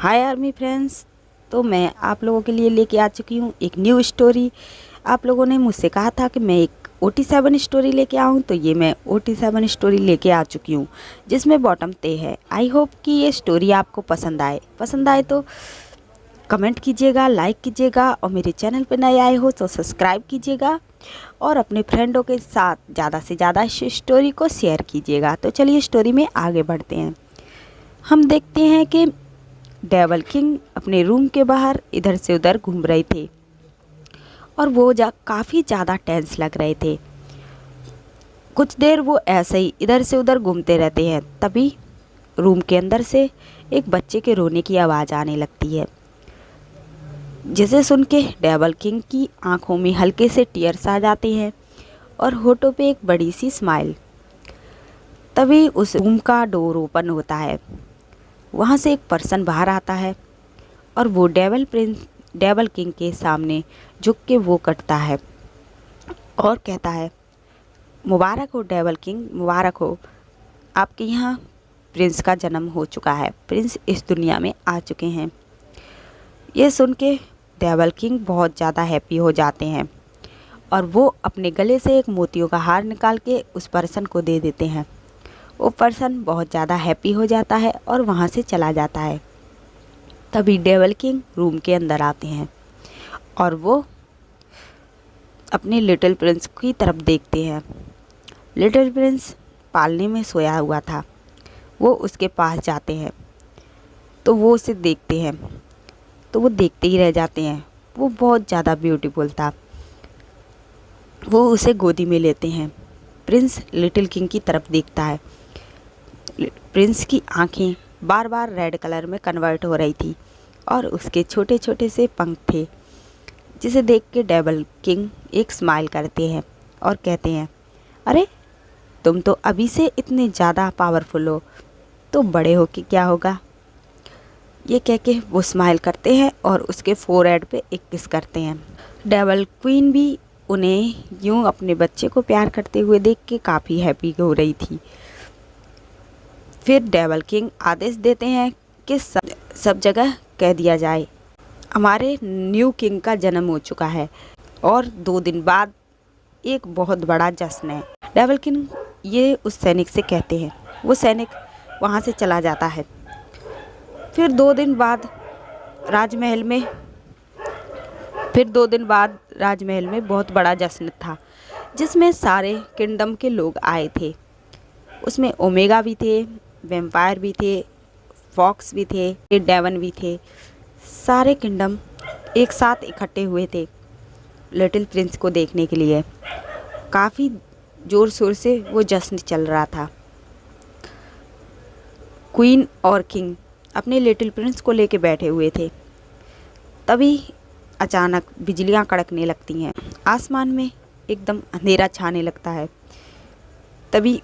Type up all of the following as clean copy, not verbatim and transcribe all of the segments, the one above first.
हाय army friends. तो मैं आप लोगों के लिए लेके आ चुकी हूँ एक न्यू स्टोरी। आप लोगों ने मुझसे कहा था कि मैं एक OT7 स्टोरी लेके आऊँ, तो ये मैं OT7 स्टोरी लेके आ चुकी हूँ जिसमें बॉटम ते है। आई होप कि ये स्टोरी आपको पसंद आए तो कमेंट कीजिएगा, लाइक कीजिएगा और मेरे चैनल पर नए आए हो तो सब्सक्राइब कीजिएगा और अपने फ्रेंडों के साथ ज़्यादा से ज़्यादा इस स्टोरी को शेयर कीजिएगा। तो चलिए स्टोरी में आगे बढ़ते हैं। हम देखते हैं कि डेवल किंग अपने रूम के बाहर इधर से उधर घूम रहे थे और वो काफ़ी ज़्यादा टेंस लग रहे थे। कुछ देर वो ऐसे ही इधर से उधर घूमते रहते हैं, तभी रूम के अंदर से एक बच्चे के रोने की आवाज़ आने लगती है, जिसे सुन के डेवल किंग की आंखों में हल्के से टीयर्स आ जाते हैं और होठों पे एक बड़ी सी स्माइल। तभी उस रूम का डोर ओपन होता है, वहाँ से एक पर्सन बाहर आता है और वो डेवल किंग के सामने झुक के वो कटता है और कहता है, मुबारक हो डेवल किंग, मुबारक हो, आपके यहाँ प्रिंस का जन्म हो चुका है, प्रिंस इस दुनिया में आ चुके हैं। ये सुन के डेवल किंग बहुत ज़्यादा हैप्पी हो जाते हैं और वो अपने गले से एक मोतियों का हार निकाल के उस पर्सन को दे देते हैं। वो पर्सन बहुत ज़्यादा हैप्पी हो जाता है और वहाँ से चला जाता है। तभी डेवल किंग रूम के अंदर आते हैं और वो अपने लिटिल प्रिंस की तरफ देखते हैं। लिटिल प्रिंस पालने में सोया हुआ था। वो उसके पास जाते हैं तो वो उसे देखते हैं, तो वो देखते ही रह जाते हैं। वो बहुत ज़्यादा ब्यूटीफुल था। वो उसे गोदी में लेते हैं। प्रिंस लिटिल किंग की तरफ देखता है। प्रिंस की आंखें बार बार रेड कलर में कन्वर्ट हो रही थी और उसके छोटे छोटे से पंख थे, जिसे देख के डेवल किंग एक स्माइल करते हैं और कहते हैं, अरे तुम तो अभी से इतने ज़्यादा पावरफुल हो, तो बड़े हो कि क्या होगा। ये कह के वो स्माइल करते हैं और उसके फोरहेड पे एक किस करते हैं। डेवल क्वीन भी उन्हें यूं अपने बच्चे को प्यार करते हुए देख के काफ़ी हैप्पी हो रही थी। फिर डेवल किंग आदेश देते हैं कि सब जगह कह दिया जाए, हमारे न्यू किंग का जन्म हो चुका है और 2 दिन बाद एक बहुत बड़ा जश्न है। डेवल किंग ये उस सैनिक से कहते हैं। वो सैनिक वहाँ से चला जाता है। फिर 2 दिन बाद राजमहल में बहुत बड़ा जश्न था, जिसमें सारे किंगडम के लोग आए थे। उसमें ओमेगा भी थे, वैम्पायर भी थे, फॉक्स भी थे, डेवन भी थे। सारे किंगडम एक साथ इकट्ठे हुए थे लिटिल प्रिंस को देखने के लिए। काफ़ी ज़ोर शोर से वो जश्न चल रहा था। क्वीन और किंग अपने लिटिल प्रिंस को लेके बैठे हुए थे। तभी अचानक बिजलियां कड़कने लगती हैं। आसमान में एकदम अंधेरा छाने लगता है। तभी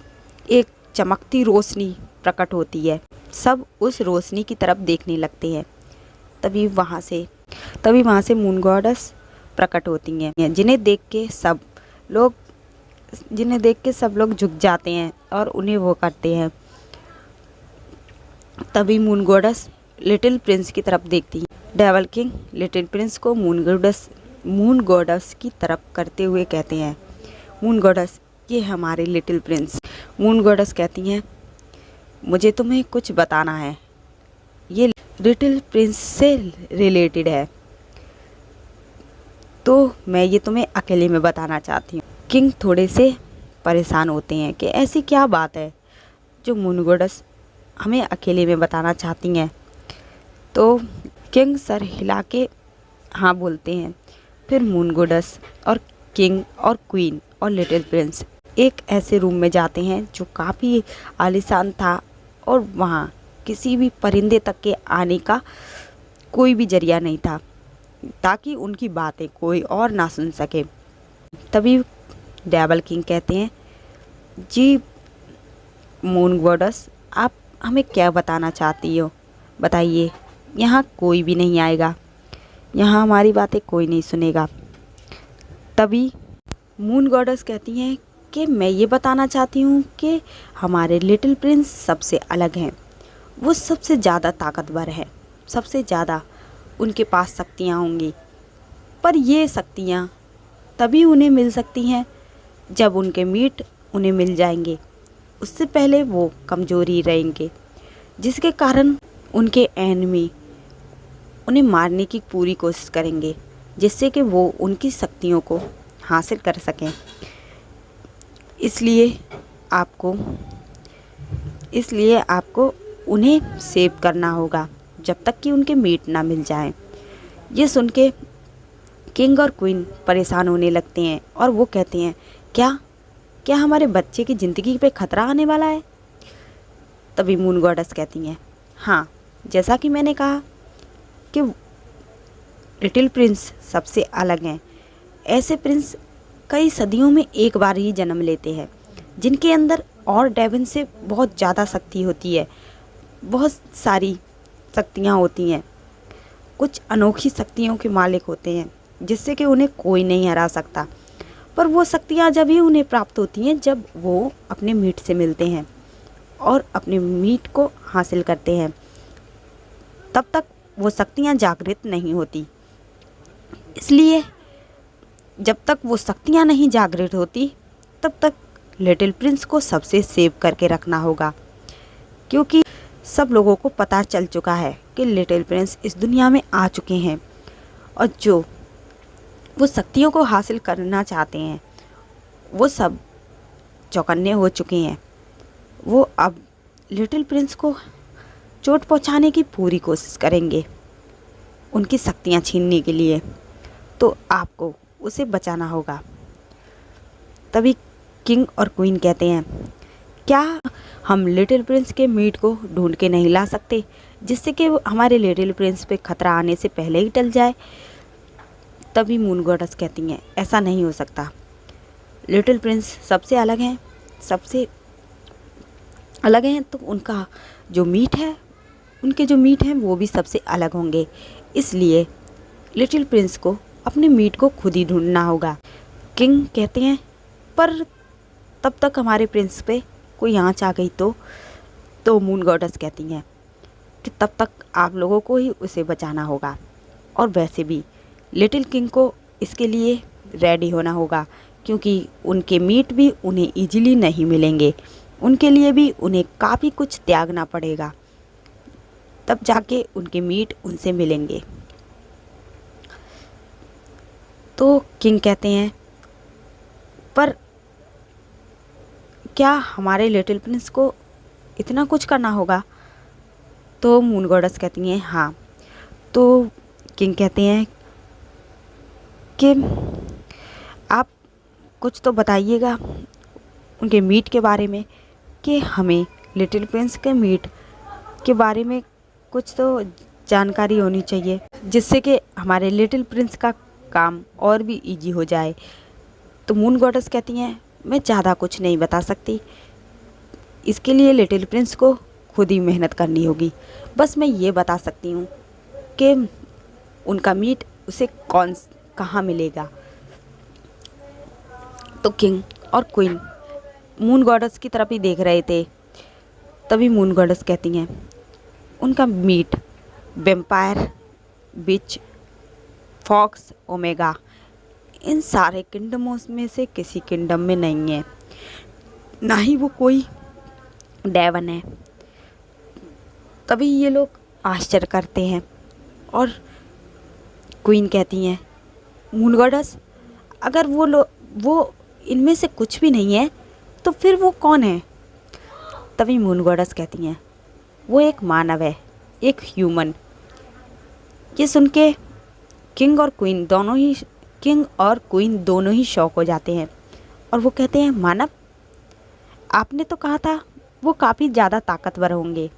एक चमकती रोशनी प्रकट होती है। सब उस रोशनी की तरफ देखने लगते हैं। तभी वहाँ से मून गॉडेस प्रकट होती हैं, जिन्हें देख के सब लोग झुक जाते हैं और उन्हें वो करते हैं। तभी मून गॉडेस लिटिल प्रिंस की तरफ देखती है। डेवल किंग लिटिल प्रिंस को मून गॉडेस की तरफ करते हुए कहते हैं, मून गॉडेस, ये हमारे लिटिल प्रिंस। मून गॉडेस कहती हैं, मुझे तुम्हें कुछ बताना है, ये लिटिल प्रिंस से रिलेटेड है, तो मैं ये तुम्हें अकेले में बताना चाहती हूँ। किंग थोड़े से परेशान होते हैं कि ऐसी क्या बात है जो मून गॉडेस हमें अकेले में बताना चाहती हैं। तो किंग सर हिला के हाँ बोलते हैं। फिर मून गॉडेस और किंग और क्वीन और लिटिल प्रिंस एक ऐसे रूम में जाते हैं जो काफ़ी आलीशान था और वहाँ किसी भी परिंदे तक के आने का कोई भी जरिया नहीं था, ताकि उनकी बातें कोई और ना सुन सके। तभी डेवल किंग कहते हैं, जी मून गॉडेस, आप हमें क्या बताना चाहती हो, बताइए। यहाँ कोई भी नहीं आएगा, यहाँ हमारी बातें कोई नहीं सुनेगा। तभी मून गॉडेस कहती हैं कि मैं ये बताना चाहती हूँ कि हमारे लिटिल प्रिंस सबसे अलग हैं, वो सबसे ज़्यादा ताकतवर है सबसे ज़्यादा उनके पास शक्तियाँ होंगी, पर ये शक्तियाँ तभी उन्हें मिल सकती हैं जब उनके मीट उन्हें मिल जाएंगे। उससे पहले वो कमज़ोर ही रहेंगे, जिसके कारण उनके एनिमी उन्हें मारने की पूरी कोशिश करेंगे, जिससे कि वो उनकी शक्तियों को हासिल कर सकें। इसलिए आपको उन्हें सेव करना होगा जब तक कि उनके मीट ना मिल जाएं। ये सुन के किंग और क्वीन परेशान होने लगते हैं और वो कहते हैं, क्या क्या हमारे बच्चे की ज़िंदगी पे खतरा आने वाला है? तभी मून गॉडेस कहती हैं, हाँ, जैसा कि मैंने कहा कि लिटिल प्रिंस सबसे अलग हैं। ऐसे प्रिंस कई सदियों में एक बार ही जन्म लेते हैं, जिनके अंदर और डेविन से बहुत ज़्यादा शक्ति होती है, बहुत सारी शक्तियाँ होती हैं, कुछ अनोखी शक्तियों के मालिक होते हैं, जिससे कि उन्हें कोई नहीं हरा सकता। पर वो शक्तियाँ जब ही उन्हें प्राप्त होती हैं जब वो अपने मीट से मिलते हैं और अपने मीट को हासिल करते हैं। तब तक वो शक्तियाँ जागृत नहीं होती। इसलिए जब तक वो शक्तियाँ नहीं जागृत होती तब तक लिटिल प्रिंस को सबसे सेव करके रखना होगा, क्योंकि सब लोगों को पता चल चुका है कि लिटिल प्रिंस इस दुनिया में आ चुके हैं और जो वो शक्तियों को हासिल करना चाहते हैं वो सब चौकन्ने हो चुके हैं। वो अब लिटिल प्रिंस को चोट पहुंचाने की पूरी कोशिश करेंगे उनकी शक्तियां छीनने के लिए, तो आपको उसे बचाना होगा। तभी किंग और क्वीन कहते हैं, क्या हम लिटिल प्रिंस के मीट को ढूंढ के नहीं ला सकते, जिससे कि हमारे लिटिल प्रिंस पे खतरा आने से पहले ही टल जाए? तभी मून गॉडेस कहती हैं, ऐसा नहीं हो सकता। लिटिल प्रिंस सबसे अलग हैं तो उनका जो मीट है, उनके जो मीट हैं वो भी सबसे अलग होंगे। इसलिए लिटिल प्रिंस को अपने मीट को खुद ही ढूंढना होगा। किंग कहते हैं, पर तब तक हमारे प्रिंस पे कोई आँच आ गई तो मून गॉडेस कहती हैं कि तब तक आप लोगों को ही उसे बचाना होगा। और वैसे भी लिटिल किंग को इसके लिए रेडी होना होगा, क्योंकि उनके मीट भी उन्हें इजीली नहीं मिलेंगे। उनके लिए भी उन्हें काफ़ी कुछ त्यागना पड़ेगा, तब जाके उनके मीट उनसे मिलेंगे। तो किंग कहते हैं, पर क्या हमारे लिटिल प्रिंस को इतना कुछ करना होगा? तो मून गॉडेस कहती हैं, हाँ। तो किंग कहते हैं कि आप कुछ तो बताइएगा उनके मीट के बारे में, कि हमें लिटिल प्रिंस के मीट के बारे में कुछ तो जानकारी होनी चाहिए, जिससे कि हमारे लिटिल प्रिंस का काम और भी इजी हो जाए। तो मून गॉडेस कहती हैं, मैं ज़्यादा कुछ नहीं बता सकती, इसके लिए लिटिल प्रिंस को खुद ही मेहनत करनी होगी। बस मैं ये बता सकती हूँ कि उनका मीट उसे कहाँ मिलेगा। तो किंग और क्वीन मून गॉडेस की तरफ ही देख रहे थे। तभी मून गॉडेस कहती हैं, उनका मीट वेम्पायर, विच, फॉक्स, ओमेगा, इन सारे किंगडमों में से किसी किंगडम में नहीं है, ना ही वो कोई डेवन है। तभी ये लोग आश्चर्य करते हैं और क्वीन कहती हैं, मून गॉडेस, अगर वो इनमें से कुछ भी नहीं है तो फिर वो कौन है? तभी मून गॉडेस कहती हैं, वो एक मानव है, एक ह्यूमन। ये सुन के किंग और क्वीन दोनों ही शॉक हो जाते हैं और वो कहते हैं, मानव? आपने तो कहा था वो काफ़ी ज़्यादा ताकतवर होंगे,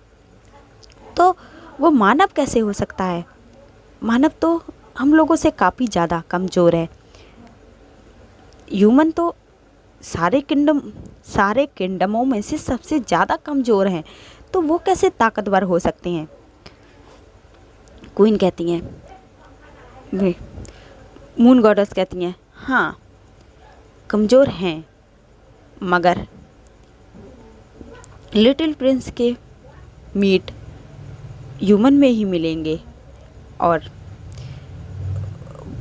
तो वो मानव कैसे हो सकता है? मानव तो हम लोगों से काफ़ी ज़्यादा कमज़ोर है। ह्यूमन तो सारे किंगडमों में से सबसे ज़्यादा कमज़ोर हैं, तो वो कैसे ताकतवर हो सकते हैं? क्वीन कहती हैं, मून गॉडेस कहती हैं, हाँ, कमज़ोर हैं, मगर लिटिल प्रिंस के मीट ह्यूमन में ही मिलेंगे, और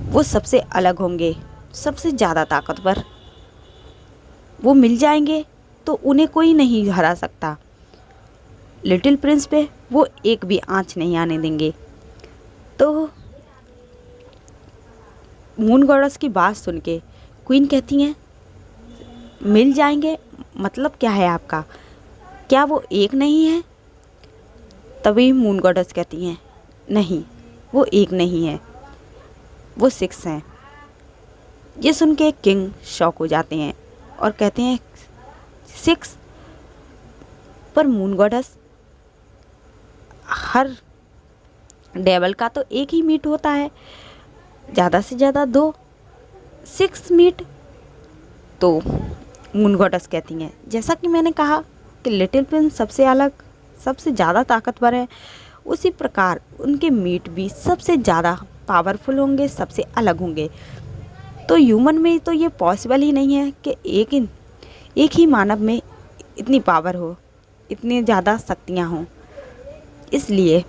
वो सबसे अलग होंगे, सबसे ज़्यादा ताकतवर। वो मिल जाएंगे तो उन्हें कोई नहीं हरा सकता। लिटिल प्रिंस पे वो एक भी आँच नहीं आने देंगे। तो मून गॉडेस की बात सुन के क्वीन कहती हैं, मिल जाएंगे मतलब क्या है आपका? क्या वो एक नहीं है? तभी मून गॉडेस कहती हैं, नहीं, वो एक नहीं है, वो 6 हैं। ये सुन के किंग शॉक हो जाते हैं और कहते हैं, 6? पर मून गॉडेस, हर डेवल का तो एक ही मीट होता है, ज़्यादा से ज़्यादा 2, 6 मीट। तो मून गॉडेस कहती हैं, जैसा कि मैंने कहा कि लिटिल प्रिंस सबसे अलग, सबसे ज़्यादा ताकतवर है, उसी प्रकार उनके मीट भी सबसे ज़्यादा पावरफुल होंगे, सबसे अलग होंगे। तो ह्यूमन में तो ये पॉसिबल ही नहीं है कि एक ही मानव में इतनी पावर हो, इतनी ज़्यादा शक्तियाँ हों। इसलिए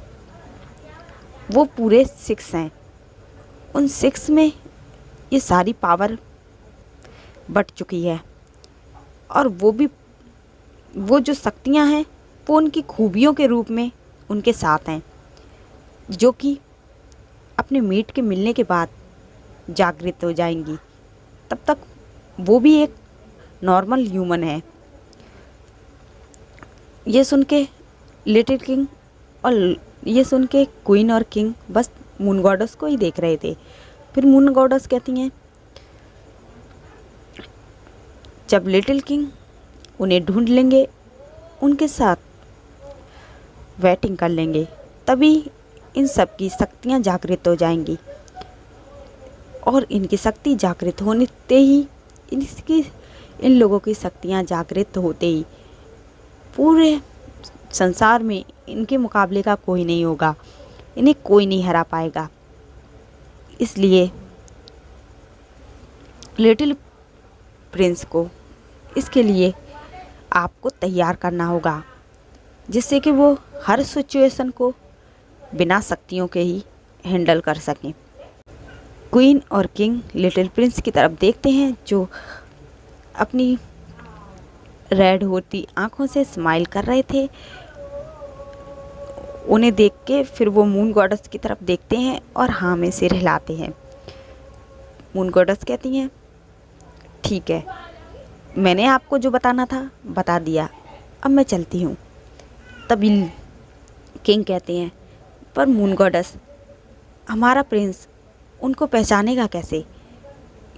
वो पूरे 6 हैं। उन 6 में ये सारी पावर बट चुकी है, और वो जो शक्तियाँ हैं वो उनकी खूबियों के रूप में उनके साथ हैं, जो कि अपने मीट के मिलने के बाद जागृत हो जाएंगी। तब तक वो भी एक नॉर्मल ह्यूमन है। ये सुन के लिटिल किंग और ये सुन के क्वीन और किंग बस मून गॉडेस को ही देख रहे थे। फिर मून गॉडेस कहती हैं, जब लिटिल किंग उन्हें ढूंढ लेंगे, उनके साथ वेटिंग कर लेंगे, तभी इन सब की शक्तियाँ जागृत हो जाएंगी। और इनकी शक्ति जागृत होते ही इन लोगों की शक्तियाँ जागृत होते ही पूरे संसार में इनके मुकाबले का कोई नहीं होगा, इन्हें कोई नहीं हरा पाएगा। इसलिए लिटिल प्रिंस को इसके लिए आपको तैयार करना होगा, जिससे कि वो हर सिचुएशन को बिना शक्तियों के ही हैंडल कर सकें। क्वीन और किंग लिटिल प्रिंस की तरफ देखते हैं, जो अपनी रेड होती आंखों से स्माइल कर रहे थे। उन्हें देख के फिर वो मून गॉडेस की तरफ देखते हैं और हाँ में सिर हिलाते हैं। मून गॉडेस कहती हैं, ठीक है, मैंने आपको जो बताना था बता दिया, अब मैं चलती हूँ। तभी किंग कहते हैं, पर मून गॉडेस, हमारा प्रिंस उनको पहचानेगा कैसे?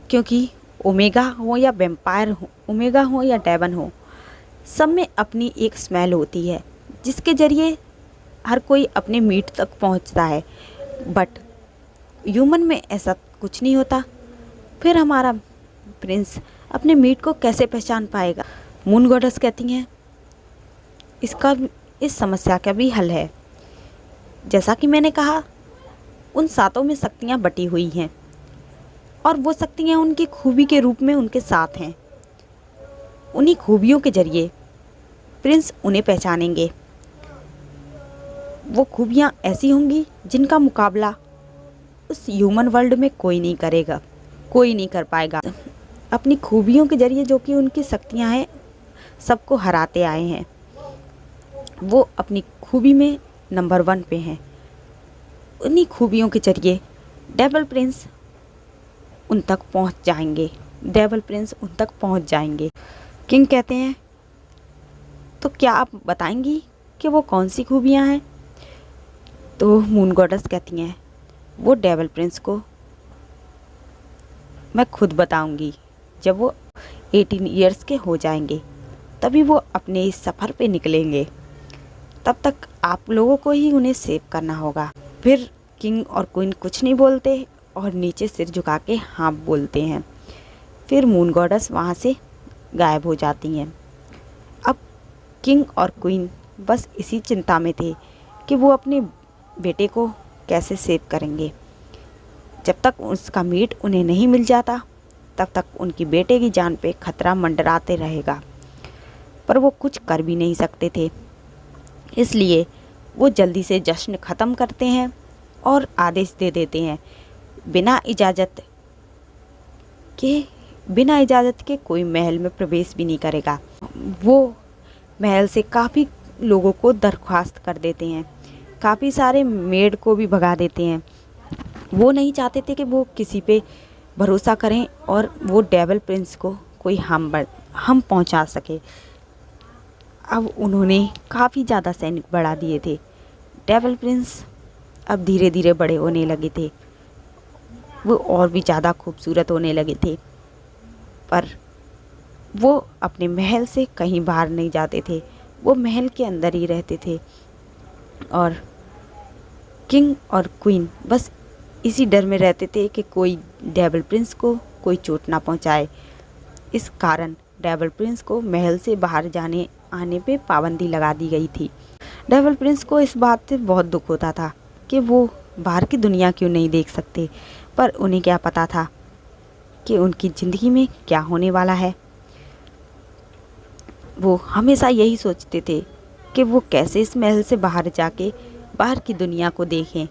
क्योंकि ओमेगा हो या वेम्पायर हो, ओमेगा हो या डेवन हो, सब में अपनी एक स्मेल होती है, जिसके ज़रिए हर कोई अपने मीट तक पहुंचता है। बट ह्यूमन में ऐसा कुछ नहीं होता। फिर हमारा प्रिंस अपने मीट को कैसे पहचान पाएगा? मून गॉडेस कहती हैं, इस समस्या का भी हल है। जैसा कि मैंने कहा, उन 7 में शक्तियाँ बटी हुई हैं, और वो शक्तियाँ उनकी खूबी के रूप में उनके साथ हैं। उन्हीं खूबियों के जरिए प्रिंस उन्हें पहचानेंगे। वो खूबियाँ ऐसी होंगी जिनका मुकाबला उस ह्यूमन वर्ल्ड में कोई नहीं करेगा, कोई नहीं कर पाएगा। अपनी खूबियों के जरिए, जो कि उनकी शक्तियाँ हैं, सबको हराते आए हैं। वो अपनी खूबी में नंबर 1 पे हैं। उन्हीं खूबियों के जरिए डेविल प्रिंस उन तक पहुंच जाएंगे। डेविल प्रिंस उन तक पहुंच जाएंगे। किंग कहते हैं, तो क्या आप बताएंगी कि वो कौन सी खूबियां हैं? तो मून गॉडेस कहती हैं, वो डेविल प्रिंस को मैं खुद बताऊंगी। जब वो 18 ईयर्स के हो जाएंगे, तभी वो अपने इस सफ़र पे निकलेंगे। तब तक आप लोगों को ही उन्हें सेव करना होगा। फिर किंग और क्वीन कुछ नहीं बोलते और नीचे सिर झुका के हाँ बोलते हैं। फिर मून गॉडेस वहाँ से गायब हो जाती हैं। अब किंग और क्वीन बस इसी चिंता में थे कि वो अपने बेटे को कैसे सेव करेंगे। जब तक उसका मीट उन्हें नहीं मिल जाता, तब तक उनकी बेटे की जान पे खतरा मंडराते रहेगा। पर वो कुछ कर भी नहीं सकते थे। इसलिए वो जल्दी से जश्न ख़त्म करते हैं और आदेश दे देते हैं बिना इजाज़त के कोई महल में प्रवेश भी नहीं करेगा। वो महल से काफ़ी लोगों को दरख्वास्त कर देते हैं, काफ़ी सारे मेड को भी भगा देते हैं। वो नहीं चाहते थे कि वो किसी पे भरोसा करें और वो डेविल प्रिंस को कोई हम पहुंचा सके। अब उन्होंने काफ़ी ज़्यादा सैनिक बढ़ा दिए थे। डेविल प्रिंस अब धीरे धीरे बड़े होने लगे थे, वो और भी ज़्यादा खूबसूरत होने लगे थे, पर वो अपने महल से कहीं बाहर नहीं जाते थे, वो महल के अंदर ही रहते थे। और किंग और क्वीन बस इसी डर में रहते थे कि कोई डेविल प्रिंस को कोई चोट ना पहुंचाए। इस कारण डेविल प्रिंस को महल से बाहर जाने आने पे पाबंदी लगा दी गई थी। डेविल प्रिंस को इस बात से बहुत दुख होता था कि वो बाहर की दुनिया क्यों नहीं देख सकते, पर उन्हें क्या पता था कि उनकी ज़िंदगी में क्या होने वाला है। वो हमेशा यही सोचते थे कि वो कैसे इस महल से बाहर जाके बाहर की दुनिया को देखें।